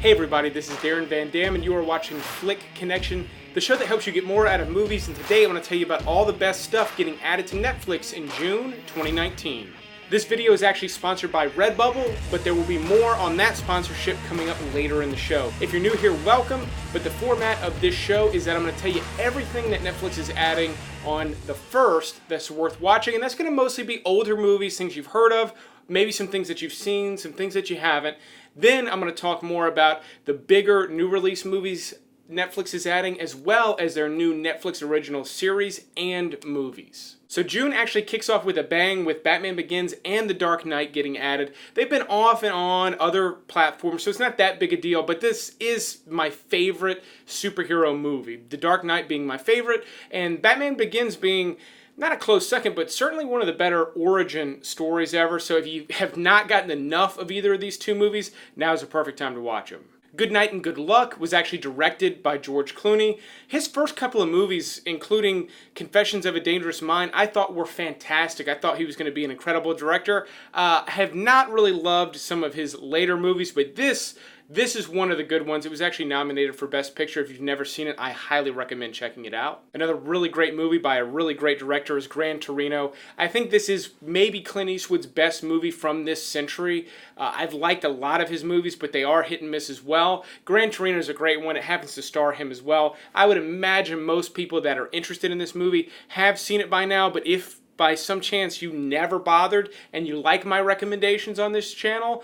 Hey everybody, this is Darren Van Damme and you are watching Flick Connection, the show that helps you get more out of movies, and today I want to tell you about all the best stuff getting added to Netflix in June 2019. This video is actually sponsored by Redbubble, but there will be more on that sponsorship coming up later in the show. If you're new here, welcome, but the format of this show is that I'm going to tell you everything that Netflix is adding on the first that's worth watching, and that's going to mostly be older movies, things you've heard of, maybe some things that you've seen, some things that you haven't. Then I'm going to talk more about the bigger new release movies Netflix is adding, as well as their new Netflix original series and movies. So June actually kicks off with a bang with Batman Begins and The Dark Knight getting added. They've been off and on other platforms, so it's not that big a deal, but this is my favorite superhero movie. The Dark Knight being my favorite, and Batman Begins being not a close second, but certainly one of the better origin stories ever. So if you have not gotten enough of either of these two movies, now is the perfect time to watch them. Good Night and Good Luck was actually directed by George Clooney. His first couple of movies, including Confessions of a Dangerous Mind, I thought were fantastic. I thought he was going to be an incredible director. Have not really loved some of his later movies, but this is one of the good ones. It was actually nominated for Best Picture. If you've never seen it, I highly recommend checking it out. Another really great movie by a really great director is Gran Torino. I think this is maybe Clint Eastwood's best movie from this century. I've liked a lot of his movies, but they are hit and miss as well. Gran Torino is a great one. It happens to star him as well. I would imagine most people that are interested in this movie have seen it by now, but if by some chance you never bothered and you like my recommendations on this channel,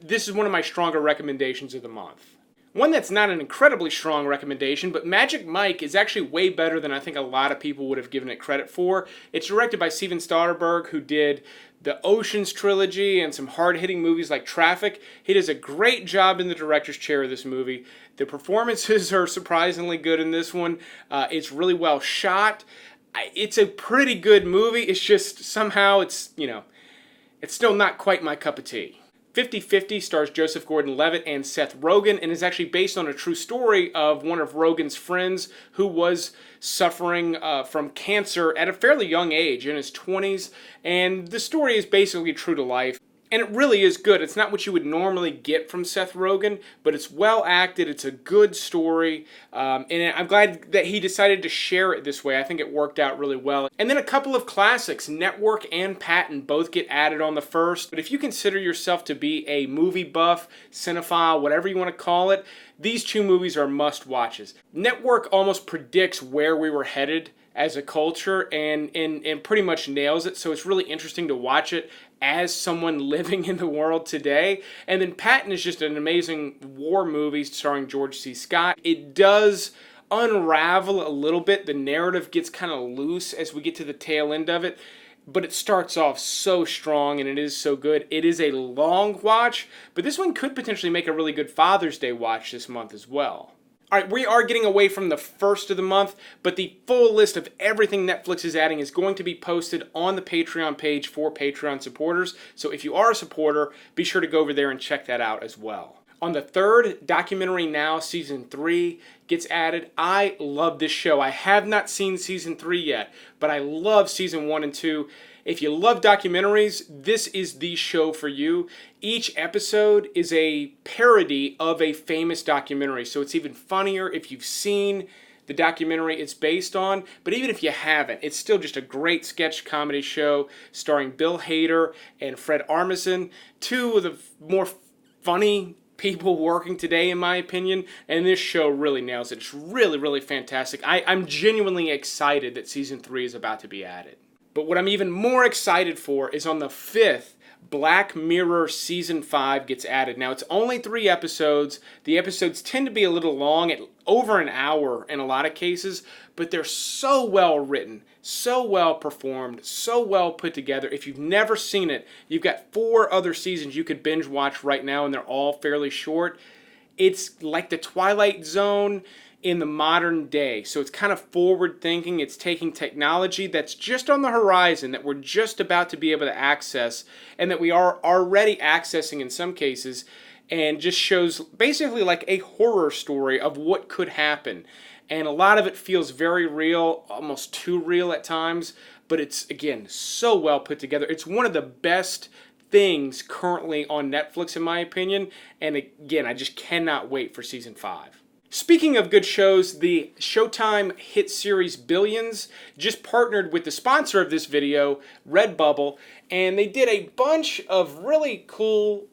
this is one of my stronger recommendations of the month. One that's not an incredibly strong recommendation, but Magic Mike is actually way better than I think a lot of people would have given it credit for. It's directed by Steven Soderbergh, who did the Oceans trilogy and some hard-hitting movies like Traffic. He does a great job in the director's chair of this movie. The performances are surprisingly good in this one. It's really well shot. It's a pretty good movie. It's just somehow it's still not quite my cup of tea. 50/50 stars Joseph Gordon-Levitt and Seth Rogen and is actually based on a true story of one of Rogen's friends who was suffering from cancer at a fairly young age, in his 20s, and the story is basically true to life. And it really is good. It's not what you would normally get from Seth Rogen, but it's well acted. It's a good story. And I'm glad that he decided to share it this way. I think it worked out really well. And then a couple of classics, Network and Patton, both get added on the first. But if you consider yourself to be a movie buff, cinephile, whatever you want to call it, these two movies are must-watches. Network almost predicts where we were headed as a culture and pretty much nails it. So it's really interesting to watch it as someone living in the world today. And then Patton is just an amazing war movie starring George C. Scott. It does unravel a little bit. The narrative gets kind of loose as we get to the tail end of it, but it starts off so strong and it is so good. It is a long watch, but this one could potentially make a really good Father's Day watch this month as well. All right, we are getting away from the first of the month, but the full list of everything Netflix is adding is going to be posted on the Patreon page for Patreon supporters. So if you are a supporter, be sure to go over there and check that out as well. On the 3rd, Documentary Now Season 3 gets added. I love this show. I have not seen Season 3 yet, but I love Season 1 and 2. If you love documentaries, this is the show for you. Each episode is a parody of a famous documentary, so it's even funnier if you've seen the documentary it's based on. But even if you haven't, it's still just a great sketch comedy show starring Bill Hader and Fred Armisen, two of the more funny people working today, in my opinion, and this show really nails it. It's really, really fantastic. I'm genuinely excited that Season 3 is about to be added. But what I'm even more excited for is on the 5th, Black Mirror Season 5 gets added. Now, it's only 3 episodes. The episodes tend to be a little long, at over an hour in a lot of cases, but they're so well written, so well performed, so well put together. If you've never seen it, you've got 4 other seasons you could binge watch right now, and they're all fairly short. It's like the Twilight Zone in the modern day. So it's kind of forward thinking. It's taking technology that's just on the horizon, that we're just about to be able to access, and that we are already accessing in some cases, and just shows basically like a horror story of what could happen. And a lot of it feels very real, almost too real at times, but it's, again, so well put together. It's one of the best things currently on Netflix, in my opinion. And again, I just cannot wait for season 5. Speaking of good shows, the Showtime hit series Billions just partnered with the sponsor of this video, Redbubble, and they did a bunch of really cool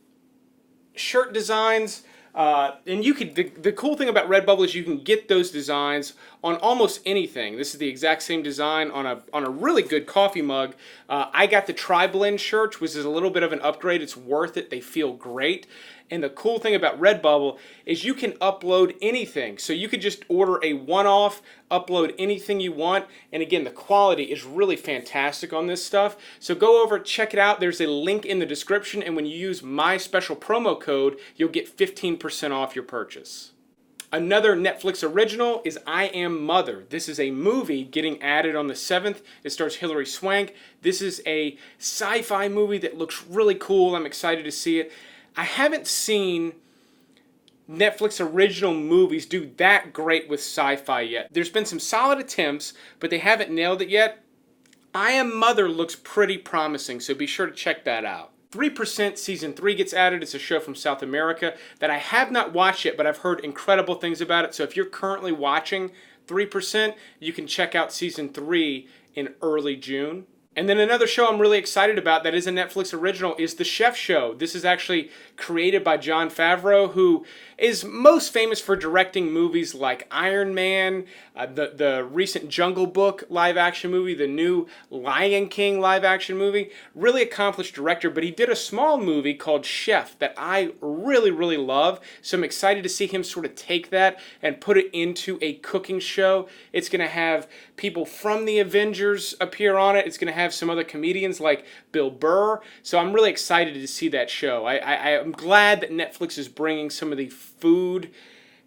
shirt designs. And you could the cool thing about Redbubble is you can get those designs on almost anything. This is the exact same design on a really good coffee mug. I got the Tri-Blend shirt, which is a little bit of an upgrade. It's worth it. They feel great. And the cool thing about Redbubble is you can upload anything. So you could just order a one-off, upload anything you want. And again, the quality is really fantastic on this stuff. So go over, check it out. There's a link in the description. And when you use my special promo code, you'll get 15% off your purchase. Another Netflix original is I Am Mother. This is a movie getting added on the 7th. It stars Hilary Swank. This is a sci-fi movie that looks really cool. I'm excited to see it. I haven't seen Netflix original movies do that great with sci-fi yet. There's been some solid attempts, but they haven't nailed it yet. I Am Mother looks pretty promising, so be sure to check that out. 3% Season 3 gets added. It's a show from South America that I have not watched yet, but I've heard incredible things about it. So if you're currently watching 3%, you can check out Season 3 in early June. And then another show I'm really excited about that is a Netflix original is The Chef Show. This is actually created by Jon Favreau, who is most famous for directing movies like Iron Man, the recent Jungle Book live-action movie, the new Lion King live-action movie. Really accomplished director, but he did a small movie called Chef that I really, really love. So I'm excited to see him sort of take that and put it into a cooking show. It's going to have people from the Avengers appear on it. It's going to have some other comedians like Bill Burr. So I'm really excited to see that show. I'm glad that Netflix is bringing some of the food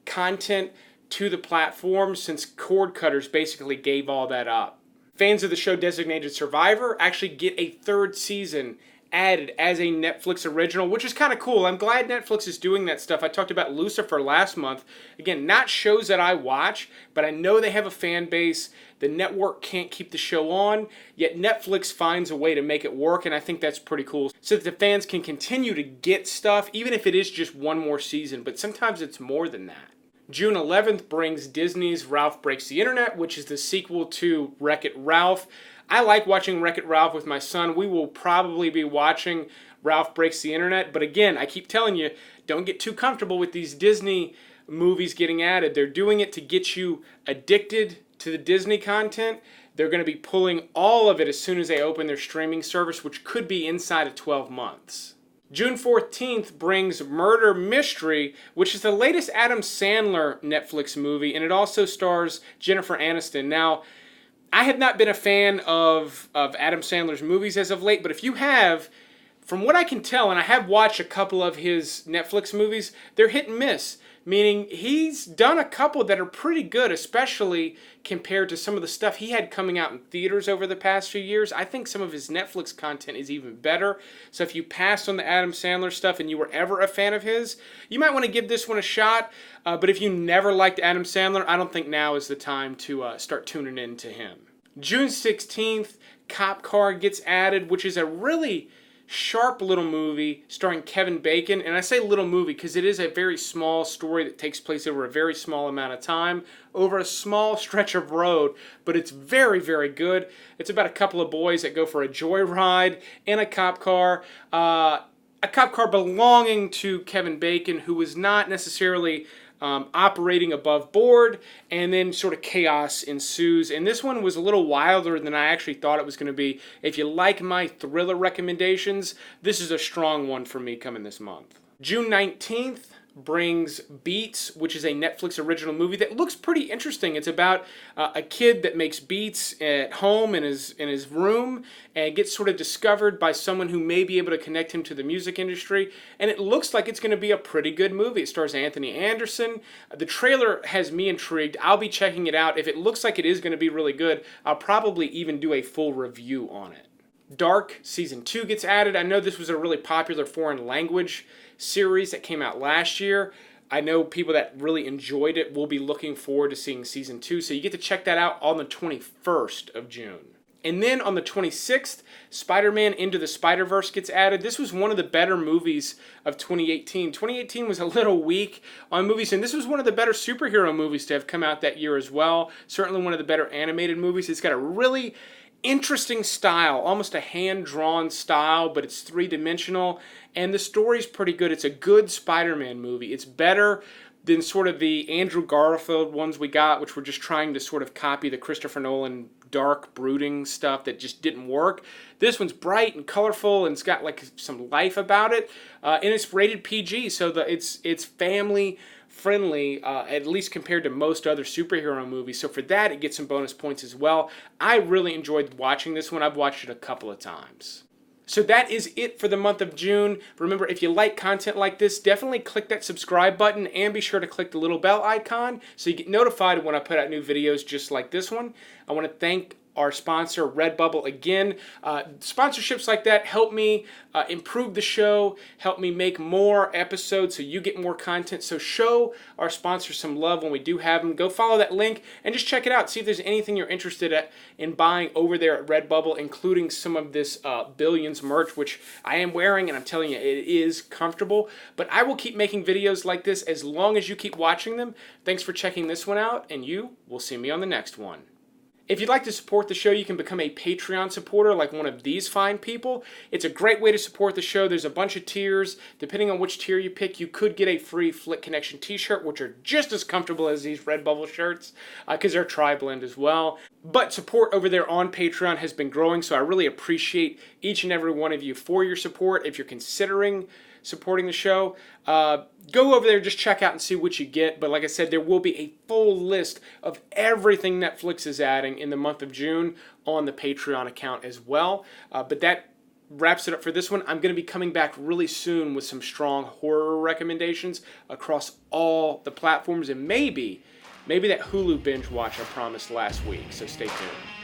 content to the platform since cord cutters basically gave all that up. Fans of the show Designated Survivor actually get a 3rd season added as a Netflix original, which is kind of cool. I'm glad Netflix is doing that stuff. I talked about Lucifer last month. Again, not shows that I watch, but I know they have a fan base. The network can't keep the show on, yet Netflix finds a way to make it work, and I think that's pretty cool. So that the fans can continue to get stuff, even if it is just one more season, but sometimes it's more than that. June 11th brings Disney's Ralph Breaks the Internet, which is the sequel to Wreck-It Ralph. I like watching Wreck-It Ralph with my son. We will probably be watching Ralph Breaks the Internet. But again, I keep telling you, don't get too comfortable with these Disney movies getting added. They're doing it to get you addicted to the Disney content. They're going to be pulling all of it as soon as they open their streaming service, which could be inside of 12 months. June 14th brings Murder Mystery, which is the latest Adam Sandler Netflix movie, and it also stars Jennifer Aniston. Now, I have not been a fan of Adam Sandler's movies as of late, but if you have, from what I can tell, and I have watched a couple of his Netflix movies, they're hit and miss. Meaning he's done a couple that are pretty good, especially compared to some of the stuff he had coming out in theaters over the past few years. I think some of his Netflix content is even better. So if you passed on the Adam Sandler stuff and you were ever a fan of his, you might want to give this one a shot. But if you never liked Adam Sandler, I don't think now is the time to start tuning in to him. June 16th, Cop Car gets added, which is a really sharp little movie starring Kevin Bacon. And I say little movie because it is a very small story that takes place over a very small amount of time, over a small stretch of road, but it's very, very good. It's about a couple of boys that go for a joyride in a cop car belonging to Kevin Bacon, who was not necessarily operating above board, and then sort of chaos ensues. And this one was a little wilder than I actually thought it was going to be. If you like my thriller recommendations, this is a strong one for me coming this month. June 19th brings Beats, which is a Netflix original movie that looks pretty interesting. It's about a kid that makes beats at home in his room and gets sort of discovered by someone who may be able to connect him to the music industry. And it looks like it's going to be a pretty good movie. It stars Anthony Anderson. The trailer has me intrigued. I'll be checking it out. If it looks like it is going to be really good, I'll probably even do a full review on it. Dark Season 2 gets added. I know this was a really popular foreign language series that came out last year. I know people that really enjoyed it will be looking forward to seeing Season 2, so you get to check that out on the 21st of June. And then on the 26th, Spider-Man Into the Spider-Verse gets added. This was one of the better movies of 2018. 2018 was a little weak on movies, and this was one of the better superhero movies to have come out that year as well. Certainly one of the better animated movies. It's got a really interesting style, almost a hand-drawn style, but it's three-dimensional, and the story's pretty good. It's a good Spider-Man movie. It's better than sort of the Andrew Garfield ones we got, which were just trying to sort of copy the Christopher Nolan dark, brooding stuff that just didn't work. This one's bright and colorful, and it's got like some life about it, and it's rated PG, so it's family friendly, at least compared to most other superhero movies. So for that, it gets some bonus points as well. I really enjoyed watching this one. I've watched it a couple of times. So that is it for the month of June. Remember, if you like content like this, definitely click that subscribe button and be sure to click the little bell icon so you get notified when I put out new videos just like this one. I want to thank our sponsor, Redbubble, again. Sponsorships like that help me improve the show, help me make more episodes so you get more content. So show our sponsors some love when we do have them. Go follow that link and just check it out. See if there's anything you're interested in buying over there at Redbubble, including some of this Billions merch, which I am wearing, and I'm telling you, it is comfortable. But I will keep making videos like this as long as you keep watching them. Thanks for checking this one out, and you will see me on the next one. If you'd like to support the show, you can become a Patreon supporter like one of these fine people. It's a great way to support the show. There's a bunch of tiers. Depending on which tier you pick, you could get a free Flick Connection t-shirt, which are just as comfortable as these Redbubble shirts, because they're tri-blend as well. But support over there on Patreon has been growing, so I really appreciate each and every one of you for your support. If you're considering supporting the show, go over there, just check out and see what you get. But like I said, there will be a full list of everything Netflix is adding in the month of June on the Patreon account as well. But that wraps it up for this one. I'm going to be coming back really soon with some strong horror recommendations across all the platforms, and maybe that Hulu binge watch I promised last week. So stay tuned.